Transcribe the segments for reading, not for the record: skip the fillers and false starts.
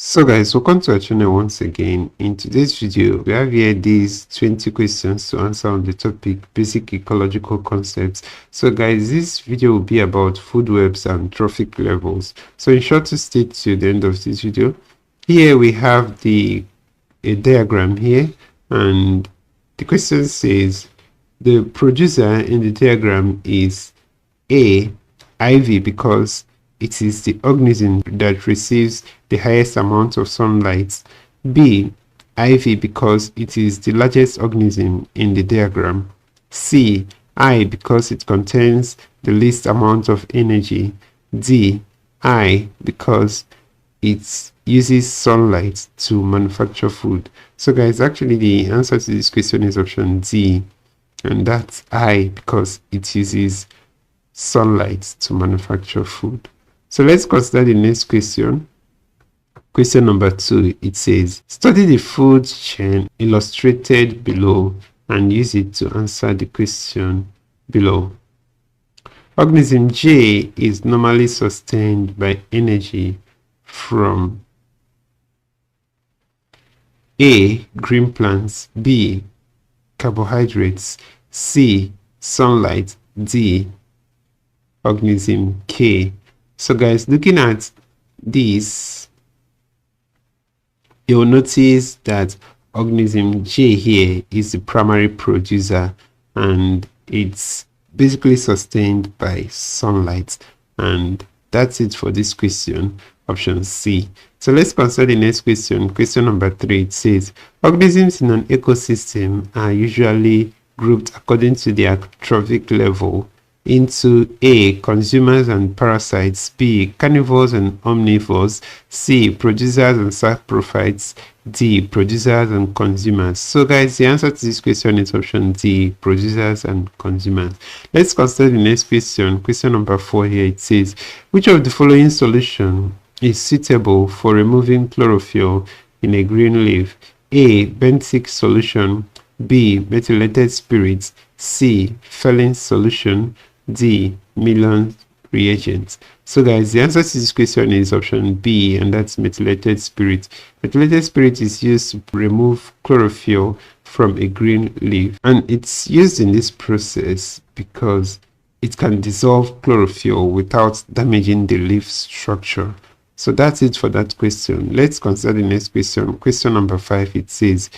So guys, welcome to our channel once again. In today's video, we have here these 20 questions to answer on the topic basic ecological concepts. So guys, this video will be about food webs and trophic levels. So in short, to stay to the end of this video, here we have a diagram here, and the question says the producer in the diagram is A, ivy, because it is the organism that receives the highest amount of sunlight. B, ivy, because it is the largest organism in the diagram. C, I, because it contains the least amount of energy. D, I, because it uses sunlight to manufacture food. So guys, actually the answer to this question is option D, and that's I, because it uses sunlight to manufacture food. So let's consider the next question. Question number 2, it says, study the food chain illustrated below and use it to answer the question below. Organism J is normally sustained by energy from A, green plants, B, carbohydrates, C, sunlight, D, organism K. So guys, looking at this, you'll notice that organism J here is the primary producer, and it's basically sustained by sunlight. And that's it for this question, option C. So let's consider the next question. Question number 3, it says, organisms in an ecosystem are usually grouped according to their trophic level into A, consumers and parasites, B, carnivores and omnivores, C, producers and saprophytes, D, producers and consumers. So guys, the answer to this question is option D, producers and consumers. Let's consider the next question. Question number 4 here, it says, which of the following solution is suitable for removing chlorophyll in a green leaf? A, benthic solution, B, methylated spirits, C, Fehling solution, D, Milan reagents. So guys, the answer to this question is option B, and that's methylated spirit. Methylated spirit is used to remove chlorophyll from a green leaf, and it's used in this process because it can dissolve chlorophyll without damaging the leaf structure. So that's it for that question. Let's consider the next question. Question number 5, it says,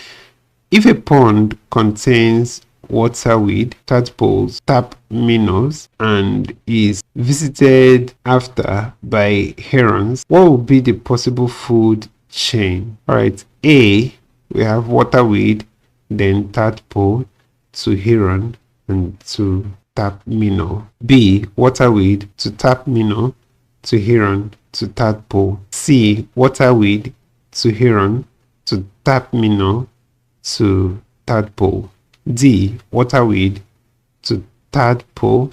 if a pond contains waterweed, tadpoles, tap minnows, and is visited after by herons, what would be the possible food chain? All right, A, we have waterweed, then tadpole to heron and to tap minnow. B, waterweed to tap minnow to heron to tadpole. C, waterweed to heron to tap minnow to tadpole. D, waterweed to tadpole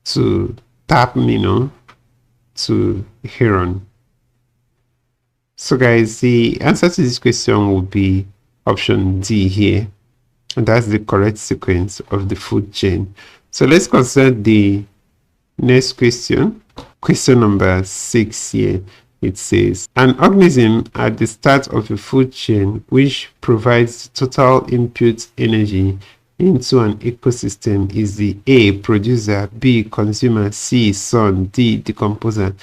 to tap minnow to heron. So guys, the answer to this question will be option D here, and that's the correct sequence of the food chain. So let's consider the next question. Question number 6 here. It says, an organism at the start of a food chain which provides total input energy into an ecosystem is the A, producer, B, consumer, C, sun, D, decomposer.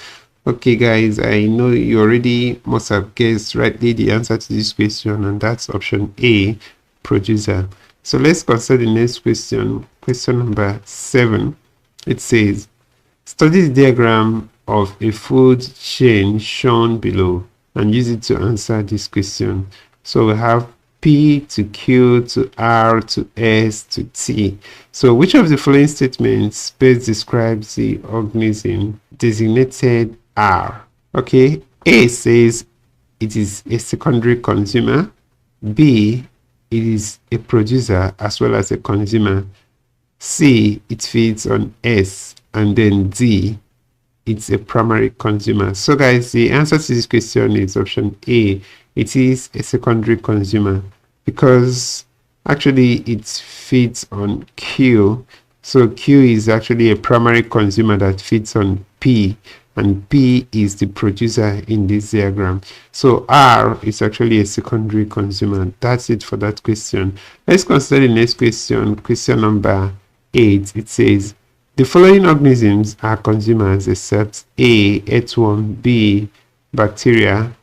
Okay guys, I know you already must have guessed rightly the answer to this question, and that's option A, producer. So let's consider the next question. Question number 7. It says, study the diagram of a food chain shown below and use it to answer this question. So we have P to Q to R to S to T. So which of the following statements best describes the organism designated R? Okay, A says it is a secondary consumer. B, it is a producer as well as a consumer. C, it feeds on S. And then D, it's a primary consumer. So guys, the answer to this question is option A. It is a secondary consumer because actually it feeds on Q. So Q is actually a primary consumer that feeds on P. and P is the producer in this diagram. So R is actually a secondary consumer. That's it for that question. Let's consider the next question, question number 8. It says, the following organisms are consumers except A, earthworm, B, bacteria,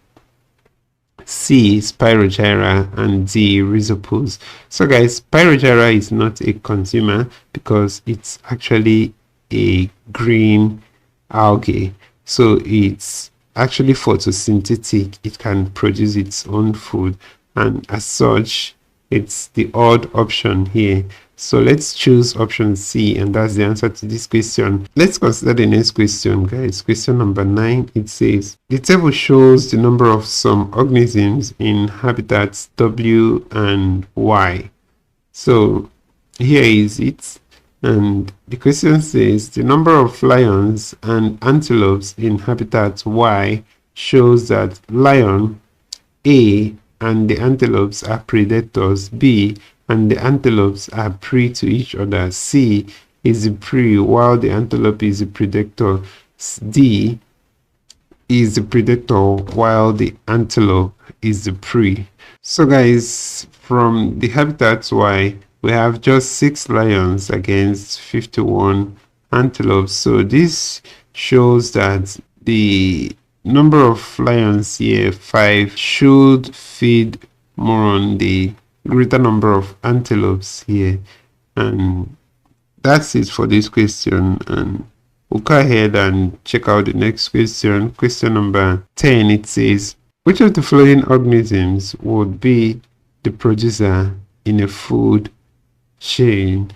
C, Spirogyra, and D, Rhizopus. So guys, Spirogyra is not a consumer because it's actually a green algae. So it's actually photosynthetic. It can produce its own food, and as such, it's the odd option here. So let's choose option C, and that's the answer to this question. Let's consider the next question, guys. Question number 9. It says, the table shows the number of some organisms in habitats W and Y. So here is it. And the question says, the number of lions and antelopes in habitat Y shows that lion, A, and the antelopes are predators, B, and the antelopes are prey to each other, C is the prey while the antelope is the predator, D is the predator while the antelope is the prey. So guys, from the habitats Y, we have just 6 lions against 51 antelopes. So this shows that the number of lions here, 5, should feed more on the greater number of antelopes here. And that's it for this question, and we'll go ahead and check out the next question. Question number 10. It says, which of the following organisms would be the producer in a food chain?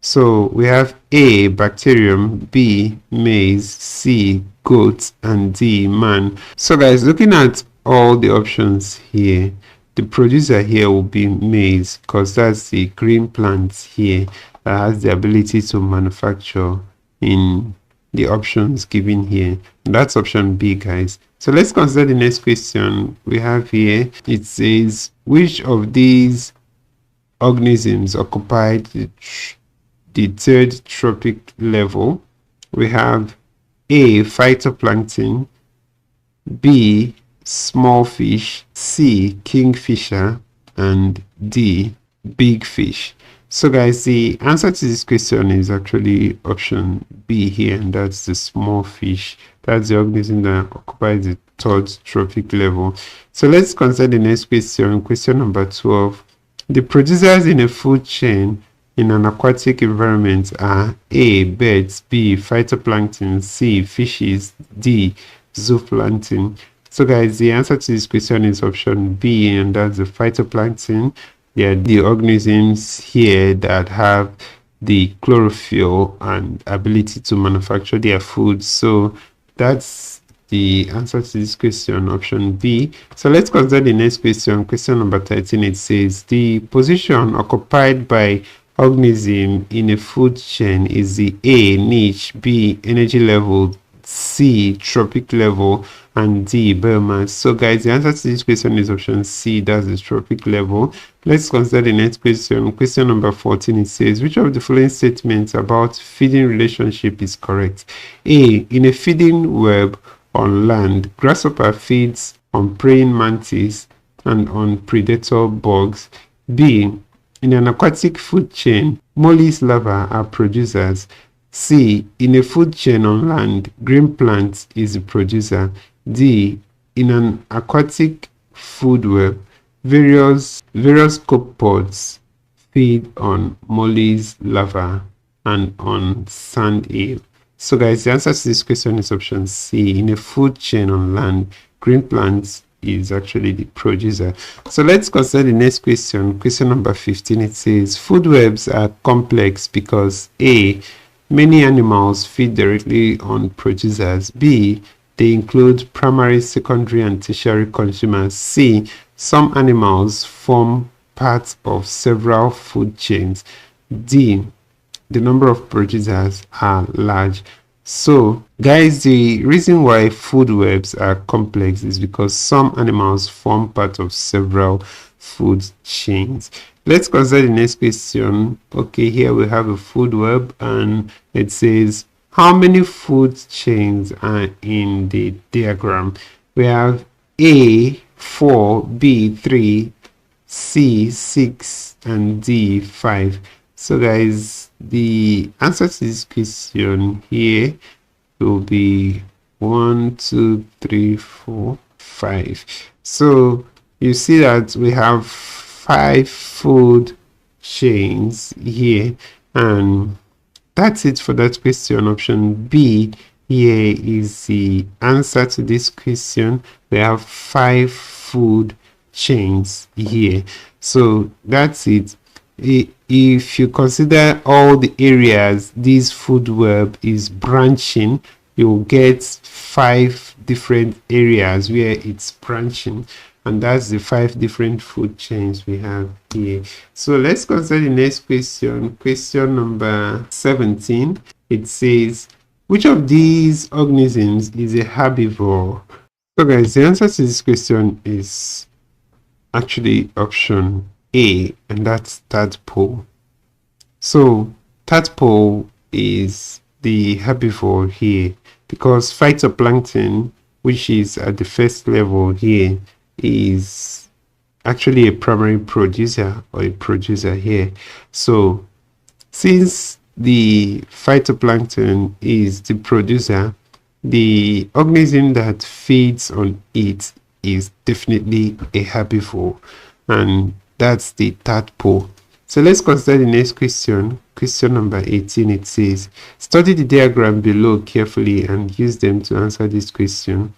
So we have A, bacterium, B, maize, C, goat, and D, man. So guys, looking at all the options here, the producer here will be maize because that's the green plant here that has the ability to manufacture in the options given here. And that's option B, guys. So let's consider the next question we have here. It says, which of these organisms occupied the third trophic level? We have A, phytoplankton, B, small fish, C, kingfisher, and D, big fish. So guys, the answer to this question is actually option B here, and that's the small fish. That's the organism that occupies the third trophic level. So let's consider the next question, question number 12. The producers in a food chain in an aquatic environment are A, birds, B, phytoplankton, C, fishes, D, zooplankton. So guys, the answer to this question is option B, and that's the phytoplankton. They are the organisms here that have the chlorophyll and ability to manufacture their food. So that's the answer to this question, option B. So let's consider the next question, question number 13. It says, the position occupied by organism in a food chain is the A, niche, B, energy level, C, trophic level, and D, biomass. So guys, the answer to this question is option C, that's the trophic level. Let's consider the next question, question number 14. It says, which of the following statements about feeding relationship is correct? A, in a feeding web on land, grasshopper feeds on praying mantis and on predator bugs. B, in an aquatic food chain, molly's larvae are producers. C, in a food chain on land, green plant is the producer. D, in an aquatic food web, various copepods feed on molly's larvae and on sand eel. So guys, the answer to this question is option C. In a food chain on land, green plants is actually the producer. So let's consider the next question, question number 15. It says, food webs are complex because A, many animals feed directly on producers. B, they include primary, secondary, and tertiary consumers. C, some animals form parts of several food chains. D, the number of producers are large. So guys, the reason why food webs are complex is because some animals form part of several food chains. Let's consider the next question. Okay, here we have a food web and it says, how many food chains are in the diagram? We have A 4, B 3, C 6, and D 5. So guys, the answer to this question here will be 1, 2, 3, 4, 5. So you see that we have 5 food chains here, and that's it for that question. Option B here is the answer to this question. We have 5 food chains here. So that's it. If you consider all the areas this food web is branching, you'll get 5 different areas where it's branching, and that's the 5 different food chains we have here. So let's consider the next question. Question number 17. It says, which of these organisms is a herbivore? So guys, the answer to this question is actually option A, and that's tadpole. So tadpole is the herbivore here, because phytoplankton, which is at the first level here, is actually a primary producer or a producer here. So since the phytoplankton is the producer, the organism that feeds on it is definitely a herbivore, and that's the tadpole. So let's consider the next question. Question number 18. It says, study the diagram below carefully and use them to answer this question.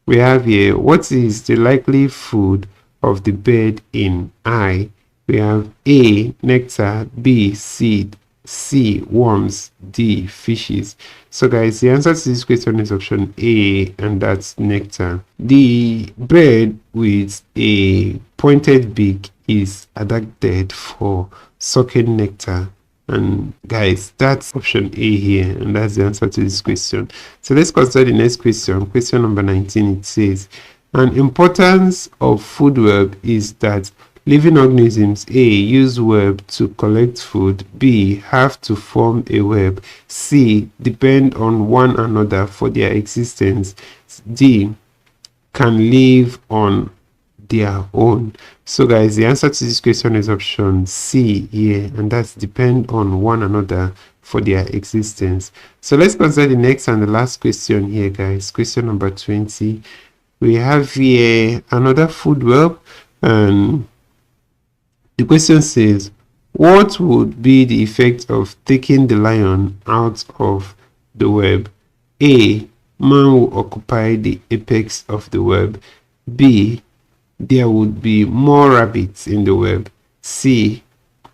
We have here, what is the likely food of the bird in I? We have A, nectar, B, seed, C, worms, D, fishes. So guys, the answer to this question is option A, and that's nectar. The bird with a pointed beak is adapted for sucking nectar, and guys, that's option A here, and that's the answer to this question. So let's consider the next question. Question number 19. It says, an importance of food web is that living organisms A use web to collect food, B have to form a web, C depend on one another for their existence, D can live on their own. So guys, the answer to this question is option C here, and that's depend on one another for their existence. So let's consider the next and the last question here, guys. Question number 20. We have here another food web, and the question says, what would be the effect of taking the lion out of the web? A, man will occupy the apex of the web. B, there would be more rabbits in the web. C,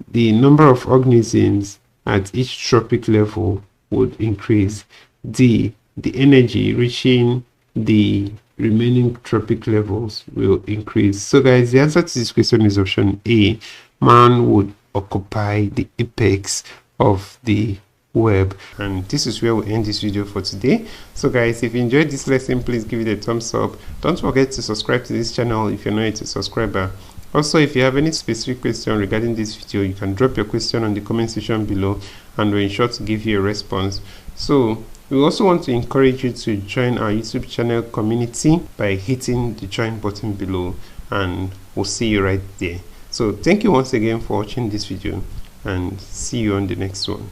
the number of organisms at each tropic level would increase. D, the energy reaching the remaining tropic levels will increase. So guys, the answer to this question is option A, man would occupy the apex of the web. And this is where we end this video for today. So guys, if you enjoyed this lesson, please give it a thumbs up. Don't forget to subscribe to this channel if you're not a subscriber. Also, if you have any specific question regarding this video, you can drop your question on the comment section below, and we'll ensure to give you a response. So we also want to encourage you to join our YouTube channel community by hitting the join button below, and we'll see you right there. So thank you once again for watching this video, and see you on the next one.